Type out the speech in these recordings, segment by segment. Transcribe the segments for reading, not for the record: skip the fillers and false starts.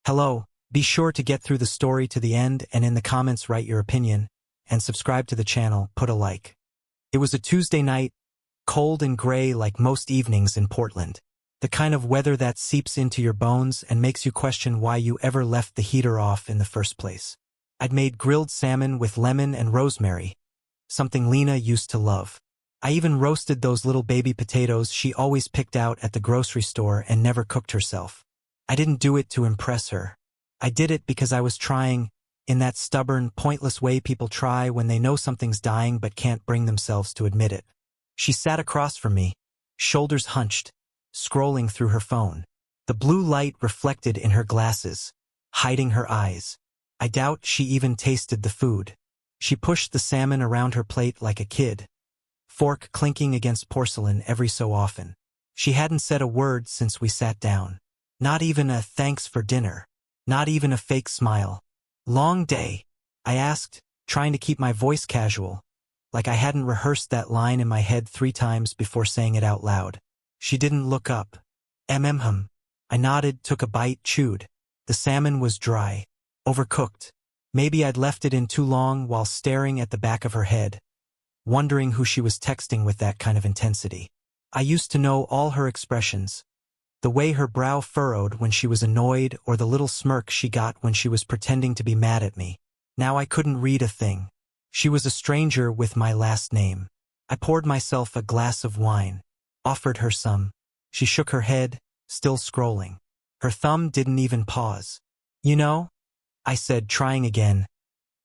Hello, be sure to get through the story to the end and in the comments write your opinion, and subscribe to the channel, put a like. It was a Tuesday night, cold and gray like most evenings in Portland. The kind of weather that seeps into your bones and makes you question why you ever left the heater off in the first place. I'd made grilled salmon with lemon and rosemary, something Lena used to love. I even roasted those little baby potatoes she always picked out at the grocery store and never cooked herself. I didn't do it to impress her. I did it because I was trying, in that stubborn, pointless way people try when they know something's dying but can't bring themselves to admit it. She sat across from me, shoulders hunched, scrolling through her phone. The blue light reflected in her glasses, hiding her eyes. I doubt she even tasted the food. She pushed the salmon around her plate like a kid, fork clinking against porcelain every so often. She hadn't said a word since we sat down. Not even a thanks for dinner. Not even a fake smile. Long day? I asked, trying to keep my voice casual, like I hadn't rehearsed that line in my head 3 times before saying it out loud. She didn't look up. I nodded, took a bite, chewed. The salmon was dry, overcooked. Maybe I'd left it in too long while staring at the back of her head, wondering who she was texting with that kind of intensity. I used to know all her expressions. The way her brow furrowed when she was annoyed or the little smirk she got when she was pretending to be mad at me. Now I couldn't read a thing. She was a stranger with my last name. I poured myself a glass of wine, offered her some. She shook her head, still scrolling. Her thumb didn't even pause. You know, I said, trying again,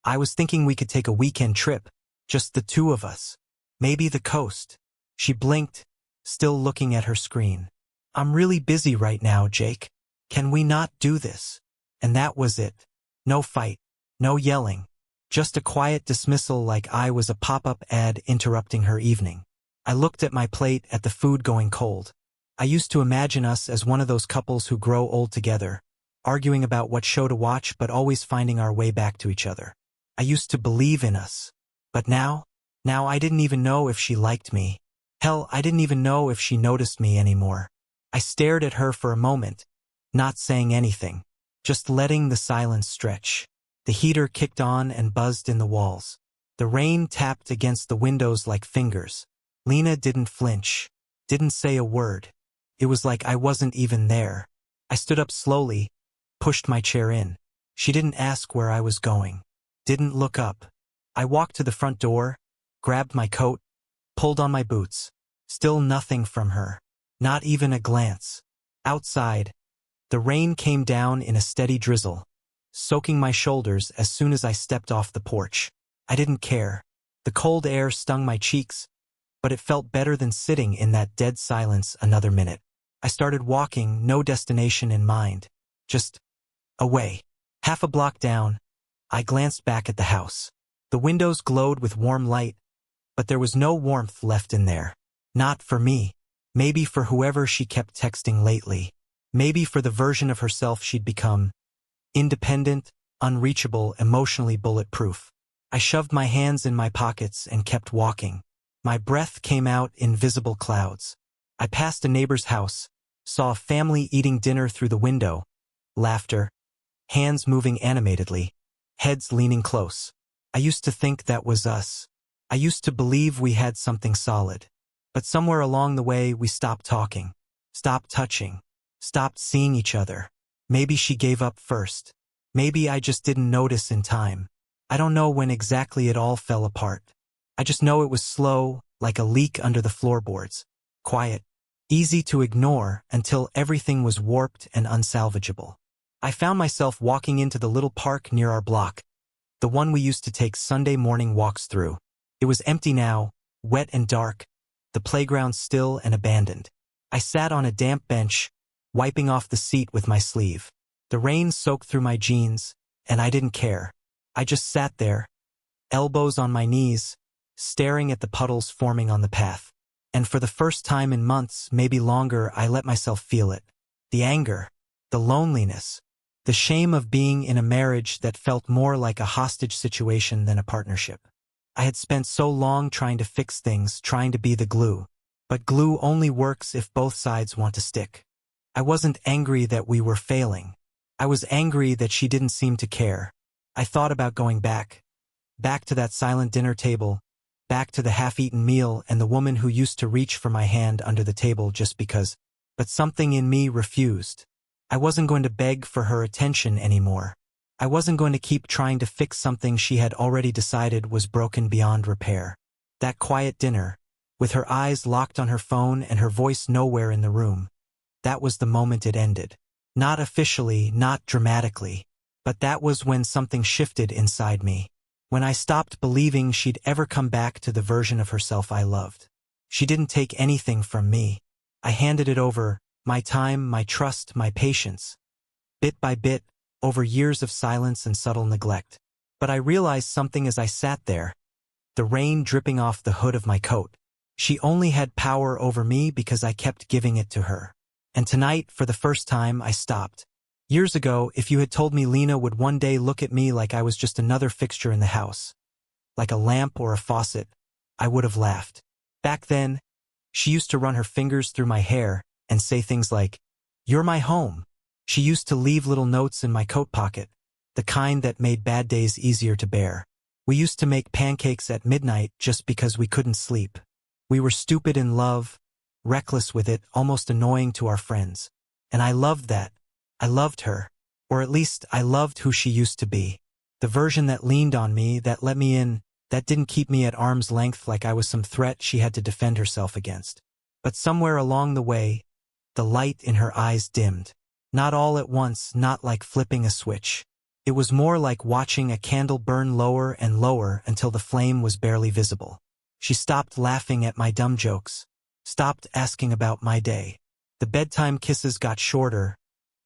I was thinking we could take a weekend trip, just the 2 of us. Maybe the coast. She blinked, still looking at her screen. I'm really busy right now, Jake. Can we not do this? And that was it. No fight, no yelling. Just a quiet dismissal like I was a pop-up ad interrupting her evening. I looked at my plate, at the food going cold. I used to imagine us as one of those couples who grow old together, arguing about what show to watch but always finding our way back to each other. I used to believe in us. But now I didn't even know if she liked me. Hell, I didn't even know if she noticed me anymore. I stared at her for a moment, not saying anything, just letting the silence stretch. The heater kicked on and buzzed in the walls. The rain tapped against the windows like fingers. Lena didn't flinch, didn't say a word. It was like I wasn't even there. I stood up slowly, pushed my chair in. She didn't ask where I was going, didn't look up. I walked to the front door, grabbed my coat, pulled on my boots. Still nothing from her. Not even a glance. Outside, the rain came down in a steady drizzle, soaking my shoulders as soon as I stepped off the porch. I didn't care. The cold air stung my cheeks, but it felt better than sitting in that dead silence another minute. I started walking, no destination in mind. Just away. Half a block down, I glanced back at the house. The windows glowed with warm light, but there was no warmth left in there. Not for me. Maybe for whoever she kept texting lately. Maybe for the version of herself she'd become. Independent, unreachable, emotionally bulletproof. I shoved my hands in my pockets and kept walking. My breath came out in visible clouds. I passed a neighbor's house, saw a family eating dinner through the window. Laughter, hands moving animatedly, heads leaning close. I used to think that was us. I used to believe we had something solid. But somewhere along the way we stopped talking, stopped touching, stopped seeing each other. Maybe she gave up first. Maybe I just didn't notice in time. I don't know when exactly it all fell apart. I just know it was slow, like a leak under the floorboards. Quiet, easy to ignore until everything was warped and unsalvageable. I found myself walking into the little park near our block, the one we used to take Sunday morning walks through. It was empty now, wet and dark, the playground still and abandoned. I sat on a damp bench, wiping off the seat with my sleeve. The rain soaked through my jeans, and I didn't care. I just sat there, elbows on my knees, staring at the puddles forming on the path. And for the first time in months, maybe longer, I let myself feel it. The anger, the loneliness, the shame of being in a marriage that felt more like a hostage situation than a partnership. I had spent so long trying to fix things, trying to be the glue. But glue only works if both sides want to stick. I wasn't angry that we were failing. I was angry that she didn't seem to care. I thought about going back. Back to that silent dinner table, back to the half-eaten meal and the woman who used to reach for my hand under the table just because. But something in me refused. I wasn't going to beg for her attention anymore. I wasn't going to keep trying to fix something she had already decided was broken beyond repair. That quiet dinner, with her eyes locked on her phone and her voice nowhere in the room, that was the moment it ended. Not officially, not dramatically, but that was when something shifted inside me. When I stopped believing she'd ever come back to the version of herself I loved. She didn't take anything from me. I handed it over, my time, my trust, my patience. Bit by bit, over years of silence and subtle neglect. But I realized something as I sat there, the rain dripping off the hood of my coat. She only had power over me because I kept giving it to her. And tonight, for the first time, I stopped. Years ago, if you had told me Lena would one day look at me like I was just another fixture in the house, like a lamp or a faucet, I would have laughed. Back then, she used to run her fingers through my hair and say things like, "You're my home." She used to leave little notes in my coat pocket, the kind that made bad days easier to bear. We used to make pancakes at midnight just because we couldn't sleep. We were stupid in love, reckless with it, almost annoying to our friends. And I loved that. I loved her. Or at least I loved who she used to be. The version that leaned on me, that let me in, that didn't keep me at arm's length like I was some threat she had to defend herself against. But somewhere along the way, the light in her eyes dimmed. Not all at once, not like flipping a switch. It was more like watching a candle burn lower and lower until the flame was barely visible. She stopped laughing at my dumb jokes, stopped asking about my day. The bedtime kisses got shorter,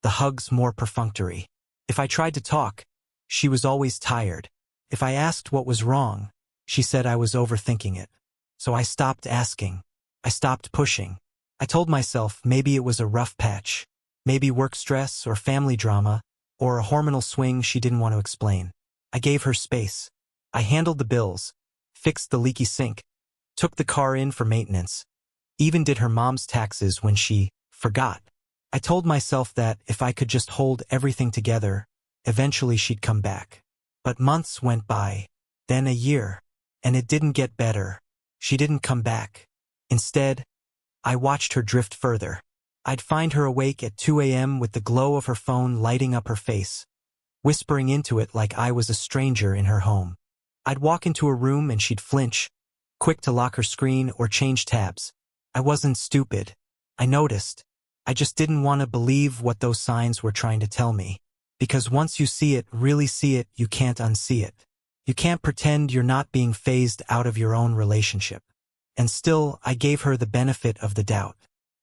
the hugs more perfunctory. If I tried to talk, she was always tired. If I asked what was wrong, she said I was overthinking it. So I stopped asking. I stopped pushing. I told myself maybe it was a rough patch, maybe work stress or family drama, or a hormonal swing she didn't want to explain. I gave her space. I handled the bills, fixed the leaky sink, took the car in for maintenance, even did her mom's taxes when she forgot. I told myself that if I could just hold everything together, eventually she'd come back. But months went by, then a year, and it didn't get better. She didn't come back. Instead, I watched her drift further. I'd find her awake at 2 a.m. with the glow of her phone lighting up her face, whispering into it like I was a stranger in her home. I'd walk into a room and she'd flinch, quick to lock her screen or change tabs. I wasn't stupid. I noticed. I just didn't want to believe what those signs were trying to tell me. Because once you see it, really see it, you can't unsee it. You can't pretend you're not being phased out of your own relationship. And still, I gave her the benefit of the doubt.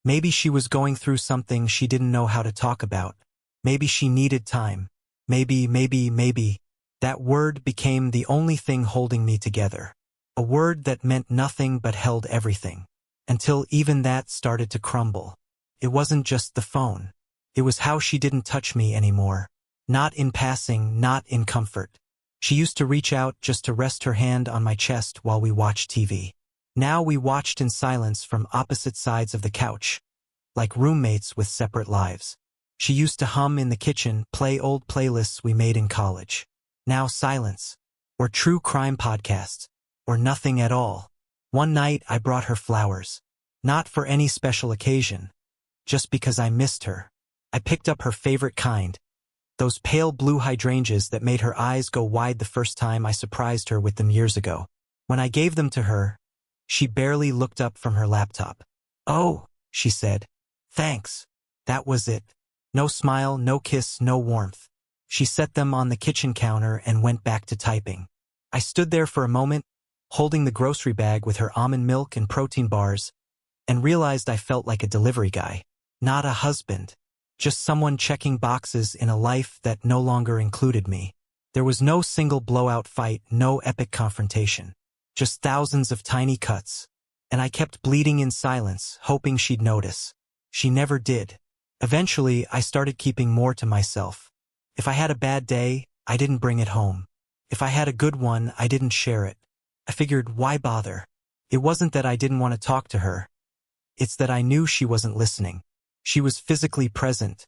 Maybe she was going through something she didn't know how to talk about. Maybe she needed time. Maybe. That word became the only thing holding me together. A word that meant nothing but held everything. Until even that started to crumble. It wasn't just the phone. It was how she didn't touch me anymore. Not in passing, not in comfort. She used to reach out just to rest her hand on my chest while we watched TV. Now we watched in silence from opposite sides of the couch, like roommates with separate lives. She used to hum in the kitchen, play old playlists we made in college. Now silence, or true crime podcasts, or nothing at all. One night I brought her flowers. Not for any special occasion, just because I missed her. I picked up her favorite kind, those pale blue hydrangeas that made her eyes go wide the first time I surprised her with them years ago. When I gave them to her, she barely looked up from her laptop. "Oh," she said. "Thanks." That was it. No smile, no kiss, no warmth. She set them on the kitchen counter and went back to typing. I stood there for a moment, holding the grocery bag with her almond milk and protein bars, and realized I felt like a delivery guy. Not a husband. Just someone checking boxes in a life that no longer included me. There was no single blowout fight, no epic confrontation. Just thousands of tiny cuts. And I kept bleeding in silence, hoping she'd notice. She never did. Eventually, I started keeping more to myself. If I had a bad day, I didn't bring it home. If I had a good one, I didn't share it. I figured, why bother? It wasn't that I didn't want to talk to her. It's that I knew she wasn't listening. She was physically present,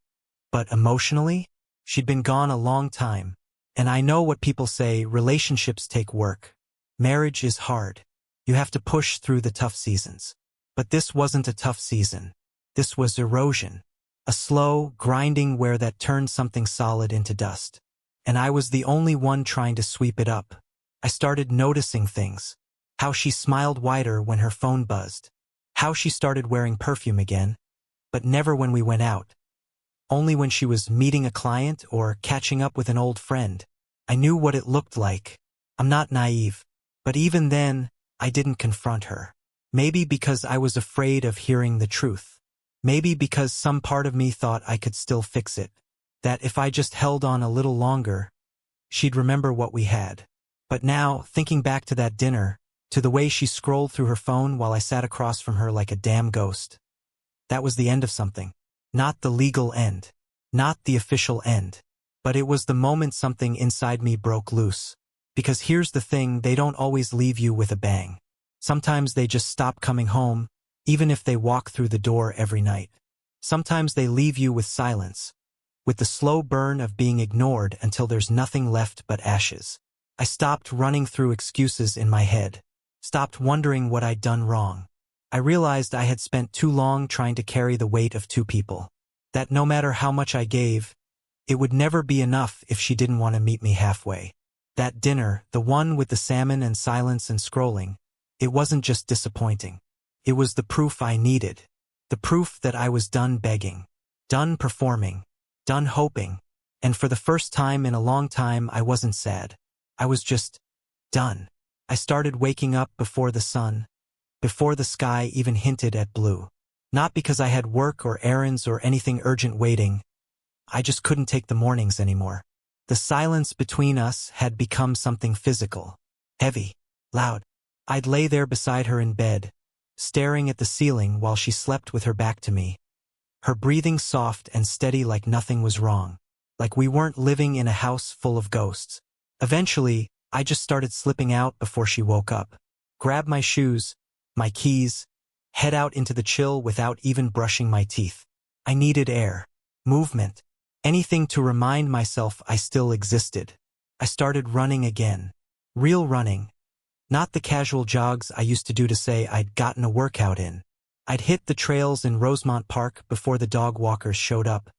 but emotionally? She'd been gone a long time. And I know what people say, relationships take work. Marriage is hard. You have to push through the tough seasons. But this wasn't a tough season. This was erosion. A slow, grinding wear that turned something solid into dust. And I was the only one trying to sweep it up. I started noticing things. How she smiled wider when her phone buzzed. How she started wearing perfume again, but never when we went out. Only when she was meeting a client or catching up with an old friend. I knew what it looked like. I'm not naive. But even then, I didn't confront her. Maybe because I was afraid of hearing the truth. Maybe because some part of me thought I could still fix it. That if I just held on a little longer, she'd remember what we had. But now, thinking back to that dinner, to the way she scrolled through her phone while I sat across from her like a damn ghost. That was the end of something. Not the legal end. Not the official end. But it was the moment something inside me broke loose. Because here's the thing, they don't always leave you with a bang. Sometimes they just stop coming home, even if they walk through the door every night. Sometimes they leave you with silence, with the slow burn of being ignored until there's nothing left but ashes. I stopped running through excuses in my head. Stopped wondering what I'd done wrong. I realized I had spent too long trying to carry the weight of two people. That no matter how much I gave, it would never be enough if she didn't want to meet me halfway. That dinner, the one with the salmon and silence and scrolling, it wasn't just disappointing. It was the proof I needed. The proof that I was done begging. Done performing. Done hoping. And for the first time in a long time, I wasn't sad. I was just done. I started waking up before the sun, before the sky even hinted at blue. Not because I had work or errands or anything urgent waiting. I just couldn't take the mornings anymore. The silence between us had become something physical. Heavy. Loud. I'd lay there beside her in bed, staring at the ceiling while she slept with her back to me. Her breathing soft and steady like nothing was wrong. Like we weren't living in a house full of ghosts. Eventually, I just started slipping out before she woke up. Grab my shoes, my keys, head out into the chill without even brushing my teeth. I needed air, movement, anything to remind myself I still existed. I started running again. Real running. Not the casual jogs I used to do to say I'd gotten a workout in. I'd hit the trails in Rosemont Park before the dog walkers showed up,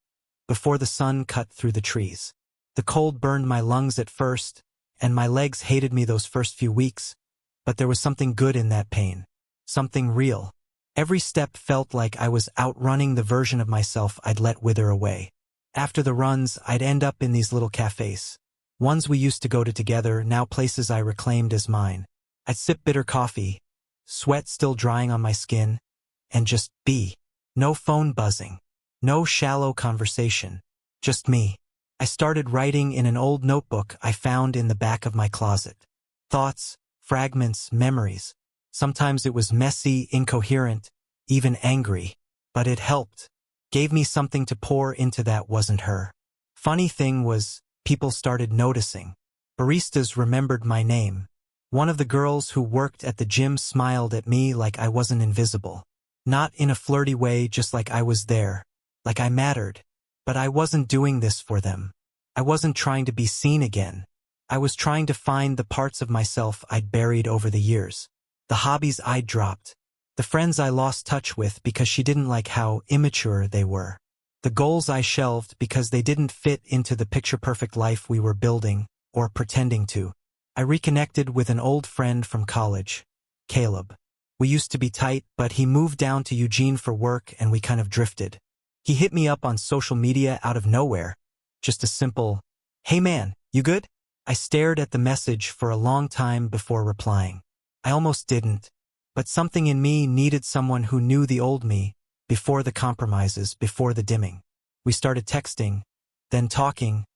before the sun cut through the trees. The cold burned my lungs at first, and my legs hated me those first few weeks, but there was something good in that pain. Something real. Every step felt like I was outrunning the version of myself I'd let wither away. After the runs, I'd end up in these little cafes. Ones we used to go to together, now places I reclaimed as mine. I'd sip bitter coffee, sweat still drying on my skin, and just be. No phone buzzing. No shallow conversation. Just me. I started writing in an old notebook I found in the back of my closet. Thoughts, fragments, memories. Sometimes it was messy, incoherent, even angry. But it helped. Gave me something to pour into that wasn't her. Funny thing was, people started noticing. Baristas remembered my name. One of the girls who worked at the gym smiled at me like I wasn't invisible. Not in a flirty way, just like I was there. Like I mattered. But I wasn't doing this for them. I wasn't trying to be seen again. I was trying to find the parts of myself I'd buried over the years. The hobbies I'd dropped. The friends I lost touch with because she didn't like how immature they were. The goals I shelved because they didn't fit into the picture-perfect life we were building, or pretending to. I reconnected with an old friend from college, Caleb. We used to be tight, but he moved down to Eugene for work and we kind of drifted. He hit me up on social media out of nowhere. Just a simple, "Hey man, you good?" I stared at the message for a long time before replying. I almost didn't. But something in me needed someone who knew the old me, before the compromises, before the dimming. We started texting, then talking,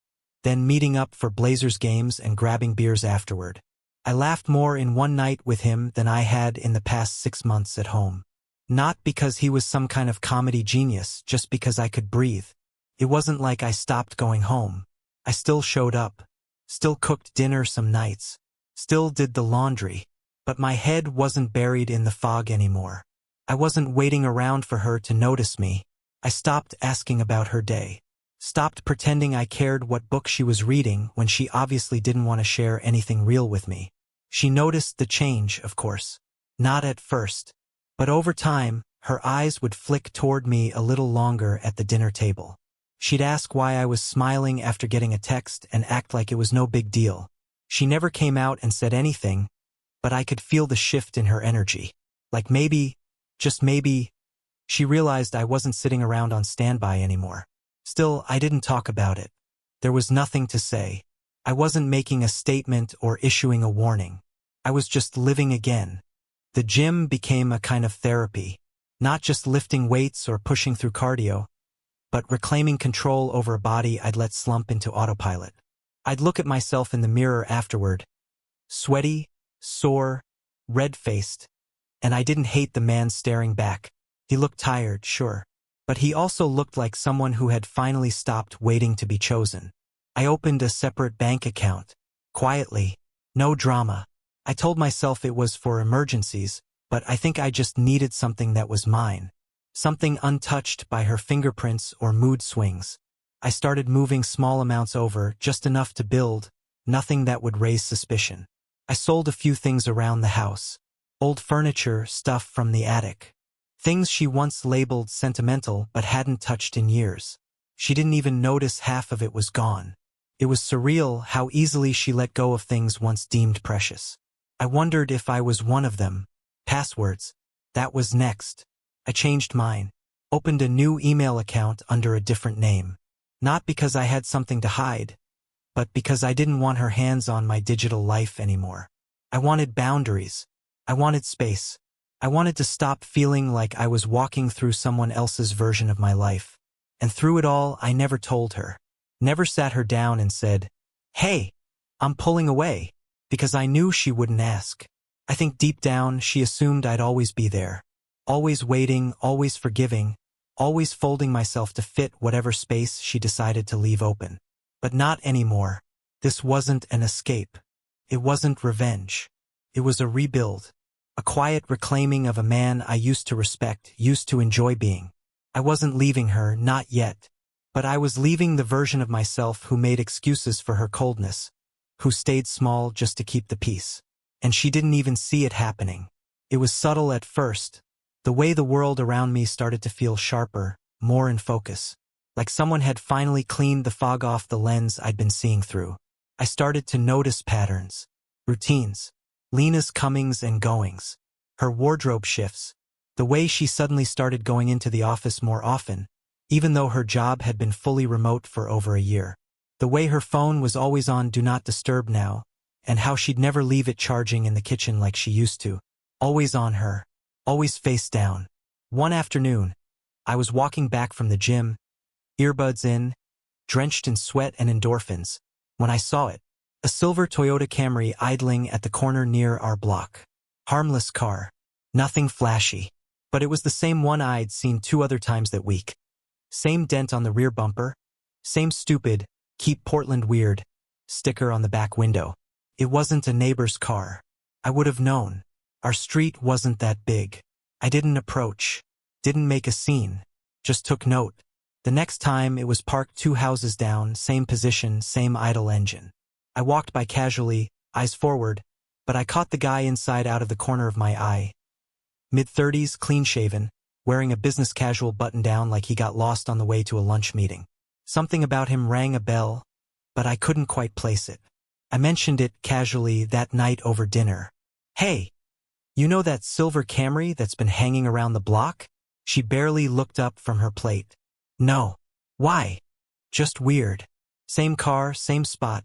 then meeting up for Blazers games and grabbing beers afterward. I laughed more in one night with him than I had in the past 6 months at home. Not because he was some kind of comedy genius, just because I could breathe. It wasn't like I stopped going home. I still showed up, still cooked dinner some nights, still did the laundry, but my head wasn't buried in the fog anymore. I wasn't waiting around for her to notice me. I stopped asking about her day. Stopped pretending I cared what book she was reading when she obviously didn't want to share anything real with me. She noticed the change, of course. Not at first. But over time, her eyes would flick toward me a little longer at the dinner table. She'd ask why I was smiling after getting a text and act like it was no big deal. She never came out and said anything, but I could feel the shift in her energy. Like maybe, just maybe, she realized I wasn't sitting around on standby anymore. Still, I didn't talk about it. There was nothing to say. I wasn't making a statement or issuing a warning. I was just living again. The gym became a kind of therapy, not just lifting weights or pushing through cardio, but reclaiming control over a body I'd let slump into autopilot. I'd look at myself in the mirror afterward, sweaty, sore, red-faced, and I didn't hate the man staring back. He looked tired, sure, but he also looked like someone who had finally stopped waiting to be chosen. I opened a separate bank account. Quietly. No drama. I told myself it was for emergencies, but I think I just needed something that was mine. Something untouched by her fingerprints or mood swings. I started moving small amounts over, just enough to build, nothing that would raise suspicion. I sold a few things around the house. Old furniture, stuff from the attic. Things she once labeled sentimental but hadn't touched in years. She didn't even notice half of it was gone. It was surreal how easily she let go of things once deemed precious. I wondered if I was one of them. Passwords. That was next. I changed mine. Opened a new email account under a different name. Not because I had something to hide, but because I didn't want her hands on my digital life anymore. I wanted boundaries. I wanted space. I wanted to stop feeling like I was walking through someone else's version of my life. And through it all, I never told her. Never sat her down and said, "Hey, I'm pulling away," because I knew she wouldn't ask. I think deep down, she assumed I'd always be there. Always waiting, always forgiving, always folding myself to fit whatever space she decided to leave open. But not anymore. This wasn't an escape. It wasn't revenge. It was a rebuild. A quiet reclaiming of a man I used to respect, used to enjoy being. I wasn't leaving her, not yet. But I was leaving the version of myself who made excuses for her coldness, who stayed small just to keep the peace. And she didn't even see it happening. It was subtle at first, the way the world around me started to feel sharper, more in focus. Like someone had finally cleaned the fog off the lens I'd been seeing through. I started to notice patterns, routines, Lena's comings and goings, her wardrobe shifts, the way she suddenly started going into the office more often, even though her job had been fully remote for over a year. The way her phone was always on Do Not Disturb now, and how she'd never leave it charging in the kitchen like she used to. Always on her, always face down. One afternoon, I was walking back from the gym, earbuds in, drenched in sweat and endorphins, when I saw it. A silver Toyota Camry idling at the corner near our block. Harmless car. Nothing flashy. But it was the same one I'd seen 2 other times that week. Same dent on the rear bumper. Same stupid, "Keep Portland Weird" sticker on the back window. It wasn't a neighbor's car. I would have known. Our street wasn't that big. I didn't approach. Didn't make a scene. Just took note. The next time it was parked 2 houses down, same position, same idle engine. I walked by casually, eyes forward, but I caught the guy inside out of the corner of my eye. Mid-30s, clean-shaven, wearing a business casual button-down like he got lost on the way to a lunch meeting. Something about him rang a bell, but I couldn't quite place it. I mentioned it casually that night over dinner. "Hey, you know that silver Camry that's been hanging around the block?" She barely looked up from her plate. "No. Why?" "Just weird. Same car, same spot.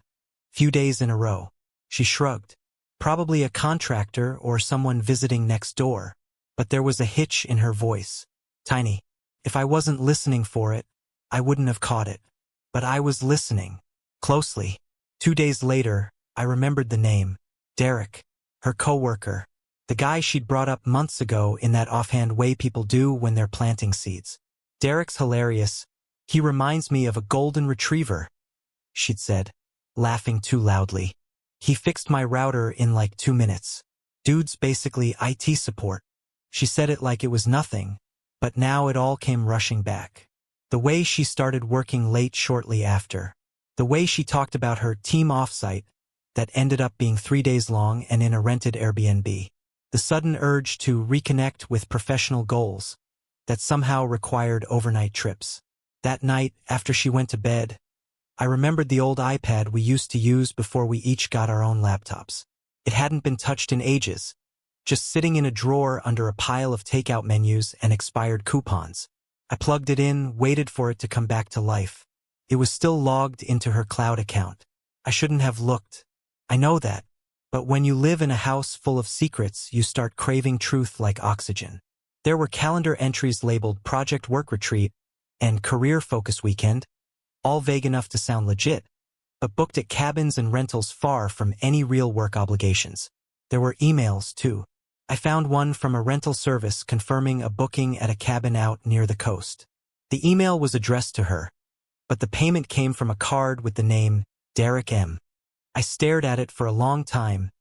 Few days in a row." She shrugged. Probably a contractor or someone visiting next door. But there was a hitch in her voice. Tiny. If I wasn't listening for it, I wouldn't have caught it. But I was listening. Closely. 2 days later, I remembered the name. Derek. Her coworker. The guy she'd brought up months ago in that offhand way people do when they're planting seeds. "Derek's hilarious. He reminds me of a golden retriever," she'd said, laughing too loudly. "He fixed my router in like 2 minutes. Dude's basically IT support." She said it like it was nothing, but now it all came rushing back. The way she started working late shortly after. The way she talked about her team offsite that ended up being 3 days long and in a rented Airbnb. The sudden urge to reconnect with professional goals that somehow required overnight trips. That night, after she went to bed, I remembered the old iPad we used to use before we each got our own laptops. It hadn't been touched in ages, just sitting in a drawer under a pile of takeout menus and expired coupons. I plugged it in, waited for it to come back to life. It was still logged into her cloud account. I shouldn't have looked. I know that. But when you live in a house full of secrets, you start craving truth like oxygen. There were calendar entries labeled Project Work Retreat and Career Focus Weekend, all vague enough to sound legit, but booked at cabins and rentals far from any real work obligations. There were emails, too. I found one from a rental service confirming a booking at a cabin out near the coast. The email was addressed to her, but the payment came from a card with the name Derek M. I stared at it for a long time,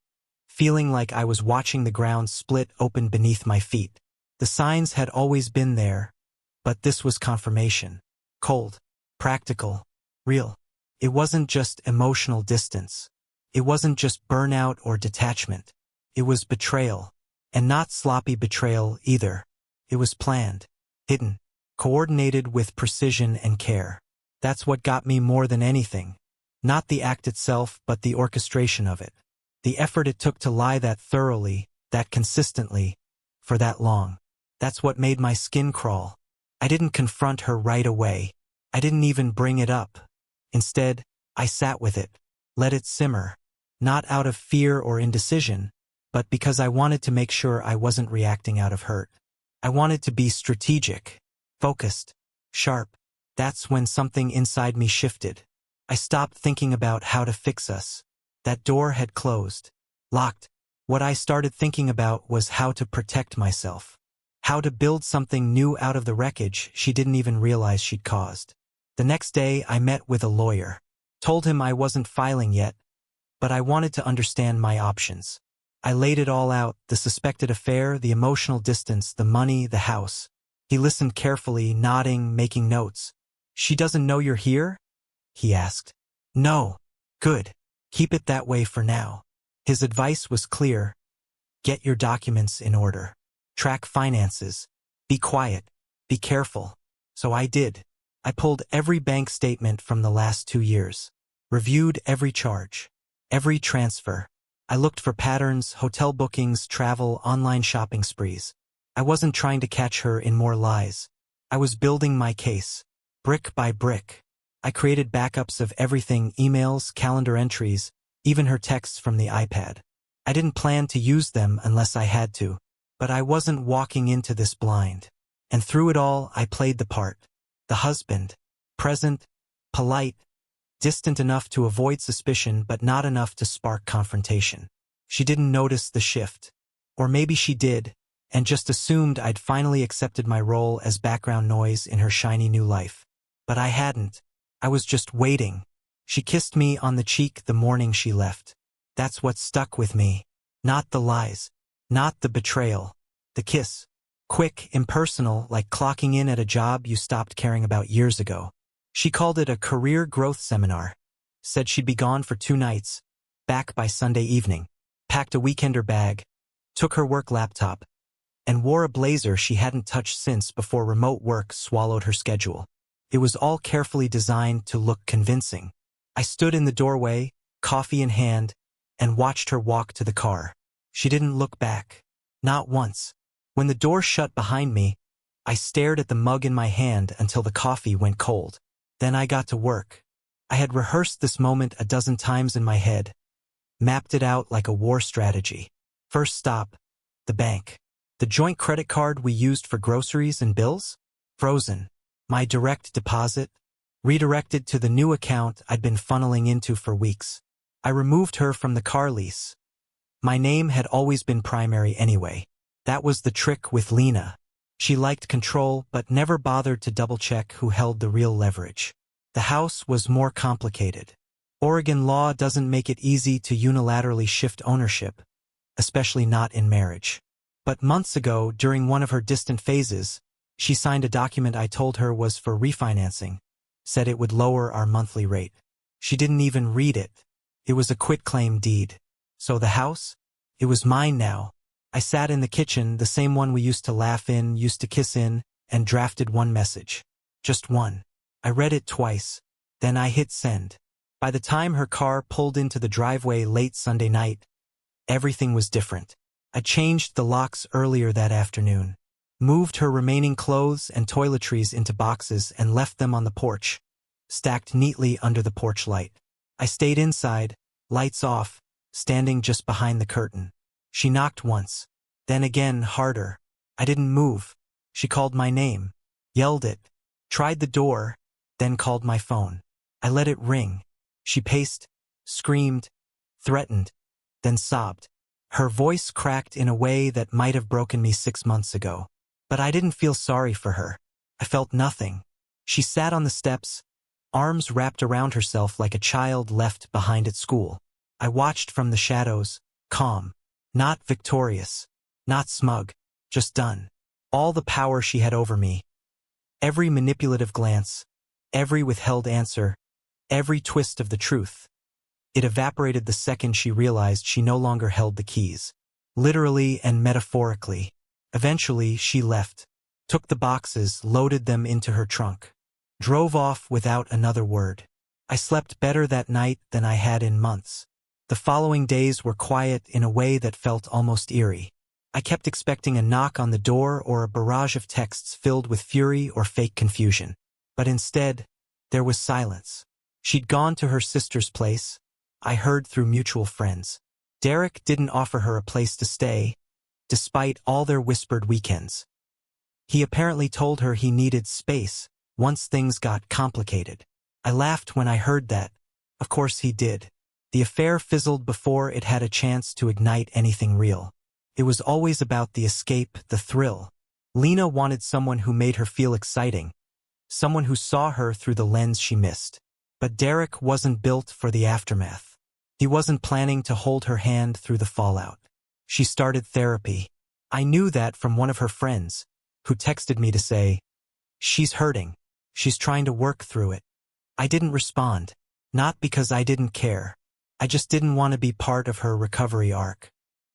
feeling like I was watching the ground split open beneath my feet. The signs had always been there, but this was confirmation. Cold, practical, real. It wasn't just emotional distance. It wasn't just burnout or detachment. It was betrayal. And not sloppy betrayal either. It was planned, hidden, coordinated with precision and care. That's what got me more than anything. Not the act itself, but the orchestration of it. The effort it took to lie that thoroughly, that consistently, for that long. That's what made my skin crawl. I didn't confront her right away. I didn't even bring it up. Instead, I sat with it, let it simmer. Not out of fear or indecision, but because I wanted to make sure I wasn't reacting out of hurt. I wanted to be strategic, focused, sharp. That's when something inside me shifted. I stopped thinking about how to fix us. That door had closed, locked. What I started thinking about was how to protect myself. How to build something new out of the wreckage she didn't even realize she'd caused. The next day, I met with a lawyer. Told him I wasn't filing yet, but I wanted to understand my options. I laid it all out, the suspected affair, the emotional distance, the money, the house. He listened carefully, nodding, making notes. "She doesn't know you're here?" he asked. "No." "Good. Keep it that way for now." His advice was clear. Get your documents in order. Track finances. Be quiet. Be careful. So I did. I pulled every bank statement from the last 2 years. Reviewed every charge. Every transfer. I looked for patterns, hotel bookings, travel, online shopping sprees. I wasn't trying to catch her in more lies. I was building my case, brick by brick. I created backups of everything, emails, calendar entries, even her texts from the iPad. I didn't plan to use them unless I had to, but I wasn't walking into this blind. And through it all, I played the part. The husband, present, polite, distant enough to avoid suspicion but not enough to spark confrontation. She didn't notice the shift. Or maybe she did, and just assumed I'd finally accepted my role as background noise in her shiny new life. But I hadn't. I was just waiting. She kissed me on the cheek the morning she left. That's what stuck with me. Not the lies. Not the betrayal. The kiss. Quick, impersonal, like clocking in at a job you stopped caring about years ago. She called it a career growth seminar. Said she'd be gone for 2 nights. Back by Sunday evening. Packed a weekender bag. Took her work laptop. And wore a blazer she hadn't touched since before remote work swallowed her schedule. It was all carefully designed to look convincing. I stood in the doorway, coffee in hand, and watched her walk to the car. She didn't look back. Not once. When the door shut behind me, I stared at the mug in my hand until the coffee went cold. Then I got to work. I had rehearsed this moment a dozen times in my head, mapped it out like a war strategy. First stop, the bank. The joint credit card we used for groceries and bills? Frozen. My direct deposit? Redirected to the new account I'd been funneling into for weeks. I removed her from the car lease. My name had always been primary anyway. That was the trick with Lena. She liked control but never bothered to double-check who held the real leverage. The house was more complicated. Oregon law doesn't make it easy to unilaterally shift ownership, especially not in marriage. But months ago, during one of her distant phases, She signed a document I told her was for refinancing, said it would lower our monthly rate. She didn't even read it. It was a quitclaim deed. So the house? It was mine now. I sat in the kitchen, the same one we used to laugh in, used to kiss in, and drafted one message. Just one. I read it twice. Then I hit send. By the time her car pulled into the driveway late Sunday night, everything was different. I changed the locks earlier that afternoon, moved her remaining clothes and toiletries into boxes and left them on the porch, stacked neatly under the porch light. I stayed inside, lights off, standing just behind the curtain. She knocked once, then again harder. I didn't move. She called my name, yelled it, tried the door, then called my phone. I let it ring. She paced, screamed, threatened, then sobbed. Her voice cracked in a way that might have broken me 6 months ago. But I didn't feel sorry for her. I felt nothing. She sat on the steps, arms wrapped around herself like a child left behind at school. I watched from the shadows, calm, not victorious, not smug, just done. All the power she had over me. Every manipulative glance, every withheld answer, every twist of the truth. It evaporated the second she realized she no longer held the keys. Literally and metaphorically. Eventually, she left, took the boxes, loaded them into her trunk, drove off without another word. I slept better that night than I had in months. The following days were quiet in a way that felt almost eerie. I kept expecting a knock on the door or a barrage of texts filled with fury or fake confusion. But instead, there was silence. She'd gone to her sister's place, I heard through mutual friends. Derek didn't offer her a place to stay, despite all their whispered weekends. He apparently told her he needed space once things got complicated. I laughed when I heard that. Of course he did. The affair fizzled before it had a chance to ignite anything real. It was always about the escape, the thrill. Lena wanted someone who made her feel exciting, someone who saw her through the lens she missed. But Derek wasn't built for the aftermath. He wasn't planning to hold her hand through the fallout. She started therapy. I knew that from one of her friends, who texted me to say, "She's hurting. She's trying to work through it." I didn't respond, not because I didn't care. I just didn't want to be part of her recovery arc.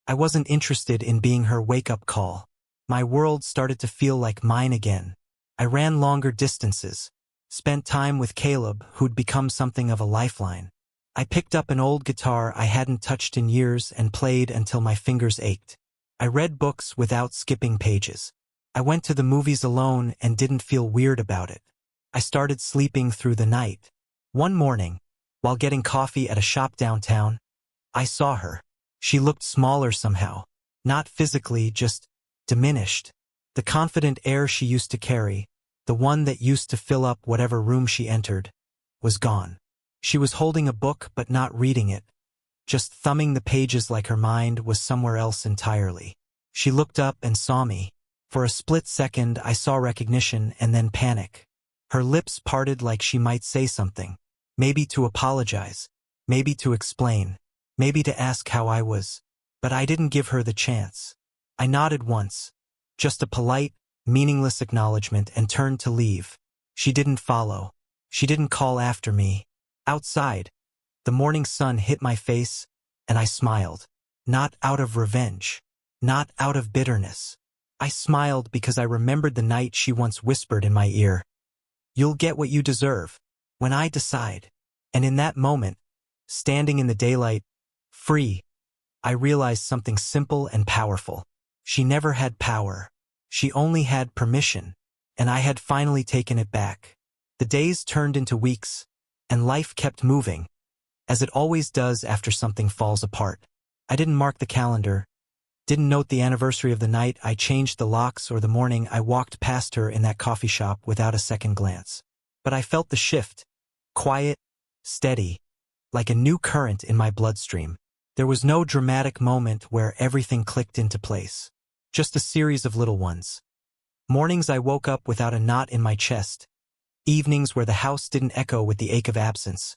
I wasn't interested in being her wake-up call. My world started to feel like mine again. I ran longer distances, spent time with Caleb, who'd become something of a lifeline. I picked up an old guitar I hadn't touched in years and played until my fingers ached. I read books without skipping pages. I went to the movies alone and didn't feel weird about it. I started sleeping through the night. One morning, while getting coffee at a shop downtown, I saw her. She looked smaller somehow. Not physically, just diminished. The confident air she used to carry, the one that used to fill up whatever room she entered, was gone. She was holding a book but not reading it, just thumbing the pages like her mind was somewhere else entirely. She looked up and saw me. For a split second I saw recognition and then panic. Her lips parted like she might say something, maybe to apologize, maybe to explain, maybe to ask how I was. But I didn't give her the chance. I nodded once, just a polite, meaningless acknowledgement, and turned to leave. She didn't follow. She didn't call after me. Outside, the morning sun hit my face, and I smiled. Not out of revenge. Not out of bitterness. I smiled because I remembered the night she once whispered in my ear, "You'll get what you deserve, when I decide." And in that moment, standing in the daylight, free, I realized something simple and powerful. She never had power. She only had permission, and I had finally taken it back. The days turned into weeks, and life kept moving, as it always does after something falls apart. I didn't mark the calendar, didn't note the anniversary of the night I changed the locks or the morning I walked past her in that coffee shop without a second glance. But I felt the shift, quiet, steady, like a new current in my bloodstream. There was no dramatic moment where everything clicked into place, just a series of little ones. Mornings I woke up without a knot in my chest, evenings where the house didn't echo with the ache of absence.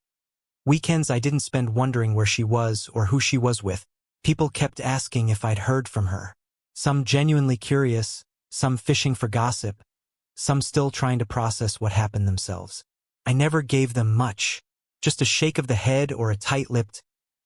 Weekends I didn't spend wondering where she was or who she was with. People kept asking if I'd heard from her. Some genuinely curious, some fishing for gossip, some still trying to process what happened themselves. I never gave them much, just a shake of the head or a tight-lipped,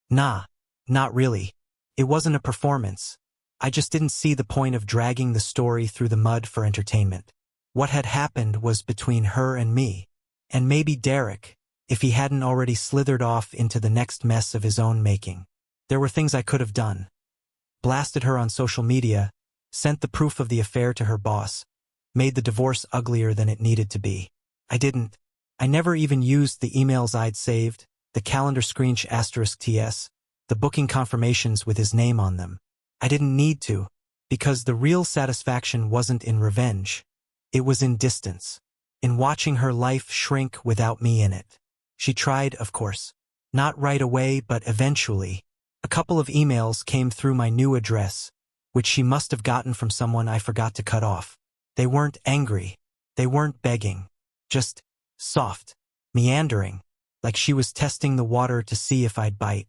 "Nah, not really." It wasn't a performance. I just didn't see the point of dragging the story through the mud for entertainment. What had happened was between her and me, and maybe Derek, if he hadn't already slithered off into the next mess of his own making. There were things I could have done. Blasted her on social media, sent the proof of the affair to her boss, made the divorce uglier than it needed to be. I didn't. I never even used the emails I'd saved, the calendar screensh *TS, the booking confirmations with his name on them. I didn't need to, because the real satisfaction wasn't in revenge. It was in distance, in watching her life shrink without me in it. She tried, of course. Not right away, but eventually. A couple of emails came through my new address, which she must have gotten from someone I forgot to cut off. They weren't angry. They weren't begging. Just soft, meandering, like she was testing the water to see if I'd bite.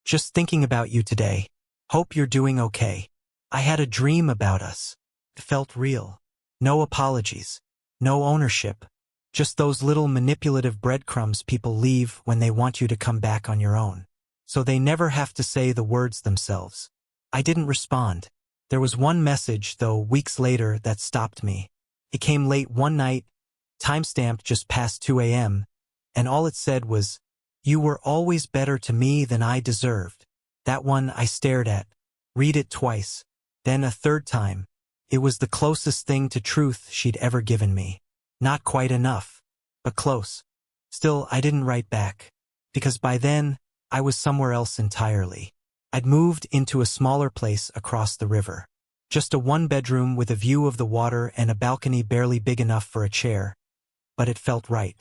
"Just thinking about you today. Hope you're doing okay. I had a dream about us." It felt real. No apologies. No ownership. Just those little manipulative breadcrumbs people leave when they want you to come back on your own, so they never have to say the words themselves. I didn't respond. There was one message, though, weeks later that stopped me. It came late one night, timestamped just past 2 a.m., and all it said was, "You were always better to me than I deserved." That one I stared at, read it twice, then a third time. It was the closest thing to truth she'd ever given me. Not quite enough, but close. Still, I didn't write back, because by then, I was somewhere else entirely. I'd moved into a smaller place across the river. Just a one-bedroom with a view of the water and a balcony barely big enough for a chair. But it felt right.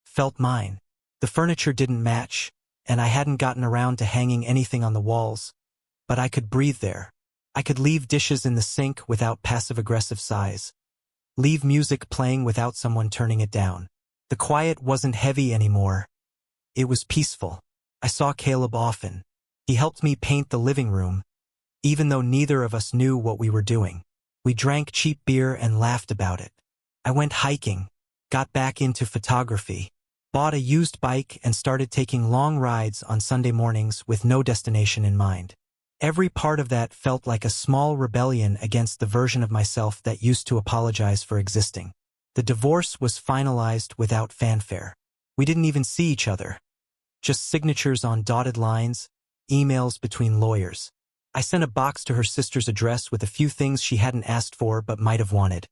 Felt mine. The furniture didn't match, and I hadn't gotten around to hanging anything on the walls. But I could breathe there. I could leave dishes in the sink without passive-aggressive sighs. Leave music playing without someone turning it down. The quiet wasn't heavy anymore. It was peaceful. I saw Caleb often. He helped me paint the living room, even though neither of us knew what we were doing. We drank cheap beer and laughed about it. I went hiking, got back into photography, bought a used bike and started taking long rides on Sunday mornings with no destination in mind. Every part of that felt like a small rebellion against the version of myself that used to apologize for existing. The divorce was finalized without fanfare. We didn't even see each other. Just signatures on dotted lines, emails between lawyers. I sent a box to her sister's address with a few things she hadn't asked for but might have wanted.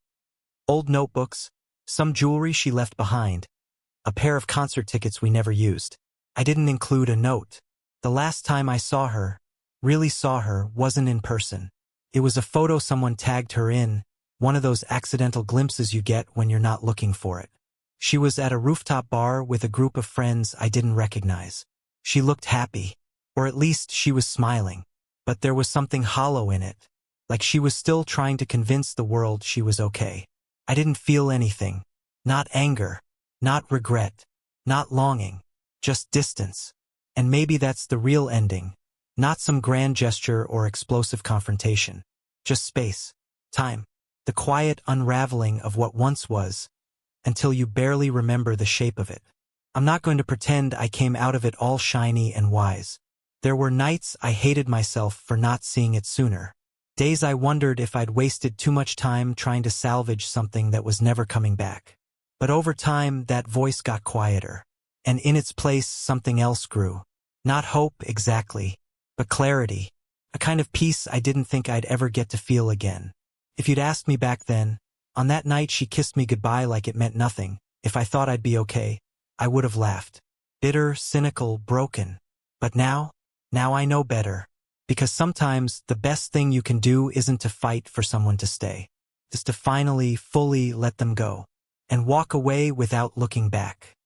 Old notebooks, some jewelry she left behind, a pair of concert tickets we never used. I didn't include a note. The last time I saw her, really saw her, wasn't in person. It was a photo someone tagged her in, one of those accidental glimpses you get when you're not looking for it. She was at a rooftop bar with a group of friends I didn't recognize. She looked happy, or at least she was smiling. But there was something hollow in it, like she was still trying to convince the world she was okay. I didn't feel anything. Not anger, not regret, not longing, just distance. And maybe that's the real ending. Not some grand gesture or explosive confrontation. Just space, time, the quiet unraveling of what once was, until you barely remember the shape of it. I'm not going to pretend I came out of it all shiny and wise. There were nights I hated myself for not seeing it sooner. Days I wondered if I'd wasted too much time trying to salvage something that was never coming back. But over time, that voice got quieter. And in its place, something else grew. Not hope, exactly, but clarity. A kind of peace I didn't think I'd ever get to feel again. If you'd asked me back then, on that night she kissed me goodbye like it meant nothing, if I thought I'd be okay, I would have laughed. Bitter, cynical, broken. But now I know better. Because sometimes the best thing you can do isn't to fight for someone to stay. It's to finally, fully let them go. And walk away without looking back.